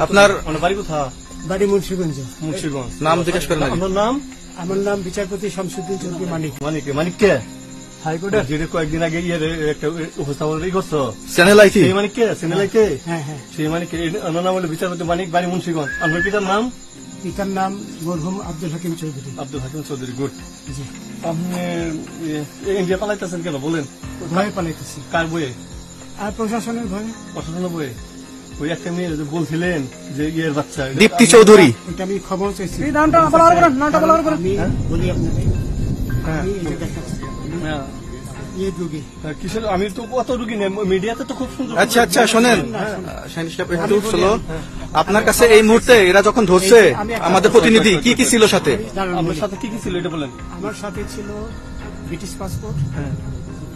আপনার বাড়ি কোথায়? বাড়ি মুন্সিগঞ্জ। মুন্সিগঞ্জ। নাম জিজ্ঞেস করেন। আপনার নাম? আমার নাম বিচারপতি শামসুদ্দিন চৌধুরী মানিক। মানিক কে? হাইকোর্টের যেটা কয়েকদিন আগে একটা উপস্থাপন করছো চ্যানেল আইটি। সেই মানিক কে? চ্যানেল আইতে? হ্যাঁ হ্যাঁ। সেই মানিক ওনার নাম হলো বিচারপতি মানিক, বাড়ি মুন্সিগঞ্জ। আপনার পিতার নাম? পিতার নাম মরহুম আব্দুল হাকিম চৌধুরী। আব্দুল হাকিম চৌধুরী। গুড। জি। আপনি ইন্ডিয়া পালাইতেছেন কেন বলেন? ভয়ে পালাইতেছি। কার বইয়ে? আর প্রশাসনের ভয়ে। প্রশাসনের বইয়ে? ওই একটা মেয়ে বলছিলেন যে ইয়ের বাচ্চা দীপ্তি চৌধুরী। ওইটা আমি খবর চাইছি। নামটা বলার আমি বলি আপনাকে, হ্যাঁ আমি এটা দেখাচ্ছি। ইয়ে যুগে কিসের? আমি তো কত রুগী নেই, মিডিয়াতে তো খুব সুন্দর। আচ্ছা আচ্ছা শোনেন শাহিন সাহেব, একটু শোনো। আপনার কাছে এই মুহূর্তে এরা যখন ধরছে আমাদের প্রতিনিধি কি কি ছিল সাথে? আপনার সাথে কি কি ছিল এটা বলেন। আমার সাথে ছিল British passport,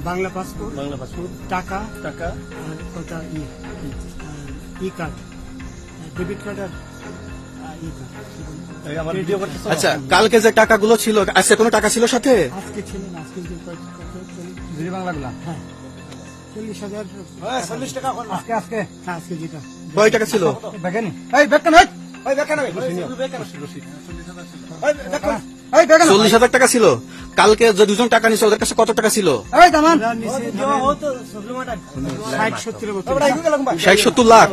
Bangla passport, Bangla passport, টাকা, টাকা, আর ওটা ই কার্ড, ডেবিট কার্ড আর ই কার্ড। এই আমার ভিডিও করতেছ? আচ্ছা, কালকে যে টাকাগুলো ছিল, আজকে কোনো টাকা ছিল সাথে? আজকে ছিল না, আজকে জি বাংলাগুলা। হ্যাঁ 40,000। 40 টাকা আজকে আজকে হ্যাঁ আজকে যেটা কয় টাকা ছিল? বেগানি এই বেকান এই বেকান এই বেকান রশিদ 40,000 টাকা ছিল। কালকে যে দুজন টাকা নিছে ওদের কাছে কত টাকা ছিল? এই দামান 60-70 মতো 60-70 লাখ।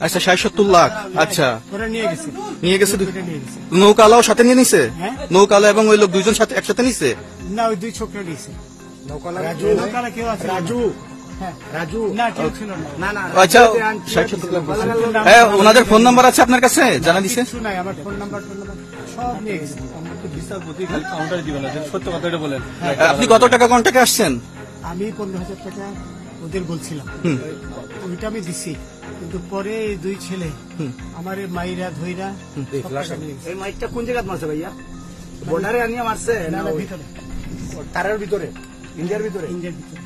আচ্ছা 60-70 লাখ। আচ্ছা ওরা নিয়ে গেছে। নিয়ে গেছে। ওটা নিয়ে গেছে। নৌকালাও সাথে নিয়ে নিছে? হ্যাঁ। নৌকালা এবং ওই লোক দুইজন সাথে একসাথে নিছে? না, ওই দুই ছোকরা নিয়েছে। রাজু নৌকালা কেউ আছে? রাজু হ্যাঁ রাজু না, কেউ ছিল না। না আচ্ছা 60-70 লাখ। হ্যাঁ, ওনাদের ফোন নাম্বার আছে আপনার কাছে? জানা দিছে? কিছু নাই, আমার ফোন নাম্বার সব নিয়ে গেছে। আমরা তো বিচারপতি খালি কাউন্টারে দিবেন না, সত্য কথাটা বলেন। আপনি কত টাকা কন্টাকে আসছেন? আমি 15,000 টাকা ওদের বলছিলাম, ওইটা আমি দিছি। কিন্তু পরে এই দুই ছেলে আমার মাইরা ধইরা সব টাকা নিয়ে গেছে। এই মাইকটা কোন জায়গায় মারছে ভাইয়া? বর্ডারে আনিয়া মারছে না, না না, ভিতরে, তারের ভিতরে, ইন্ডিয়ার ভিতরে? ইন্ডিয়ার ভিতরে।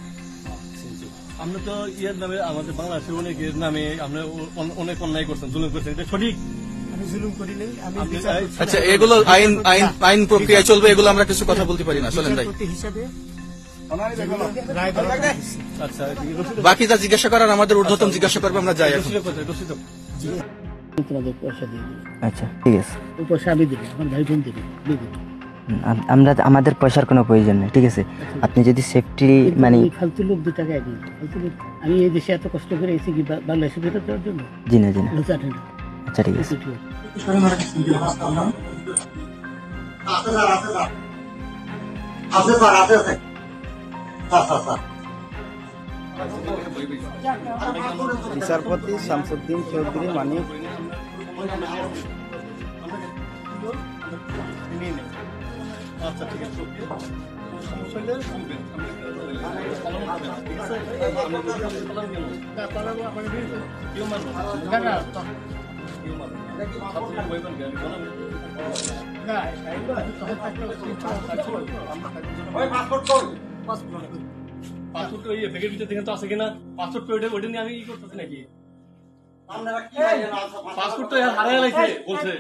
আমরা তো ইয়ের নামে, আমাদের বাংলাদেশের অনেকের নামে আমরা অনেক অন্যায় করছেন, জুলুম করছেন, এটা সঠিক? আমি জুলুম করি নাই, আমি আপনি- বিচারপতি আচ্ছা, এগুলো আইন আইন আইন প্রক্রিয়ায় চলবে, এগুলো আমরা কিছু কথা বলতে পারি না। চলেন ভাই, বিচারপতি হিসাবে রায় দেওয়া হয়েছে। আচ্ছা রশিদ বাকি যা জিজ্ঞাসা করার আমাদের ঊর্ধ্বতম জিজ্ঞাসা করবো, আমরা যাই এখন। রশিদ কোথায়? রশিদ তোমাদের পয়সা দিয়ে দিই। আচ্ছা ঠিক আছে। ওই পয়সা আমি দিবি, আমার ভাই বোন দিবি, দিয়ে দিবি। আমরা আমাদের পয়সার কোনো প্রয়োজন নেই, ঠিক আছে? আপনি যদি সেফটি মানে এই ফালতু লোক 2 টাকা দিই, ফালতু লোক। আমি এই দেশে এত কষ্ট করে এসেছি কি বাংলাদেশে ফেরত দেওয়ার জন্য? জি না জি না। লজ্জা আটে না। আচ্ছা ঠিক আছে। বিচারপতি শামসুদ্দিন চৌধুরী মানিক। আচ্ছা ঠিক আছে, সমস্যা হলে বলবেন। ঠিক আছে? আমরা যদি পালান গেল কেউ মারবে না। কেউ মারবে না। আপনি বলবেন কেন? পাসপোর্ট ওই ব্যাগের ভিতরে দেখেন তো আছে কিনা? পাসপোর্ট ওইটা নিয়ে আমি ই করতেছি নাকি? পাসপোর্ট তো হারিয়ে গেছে বলছে।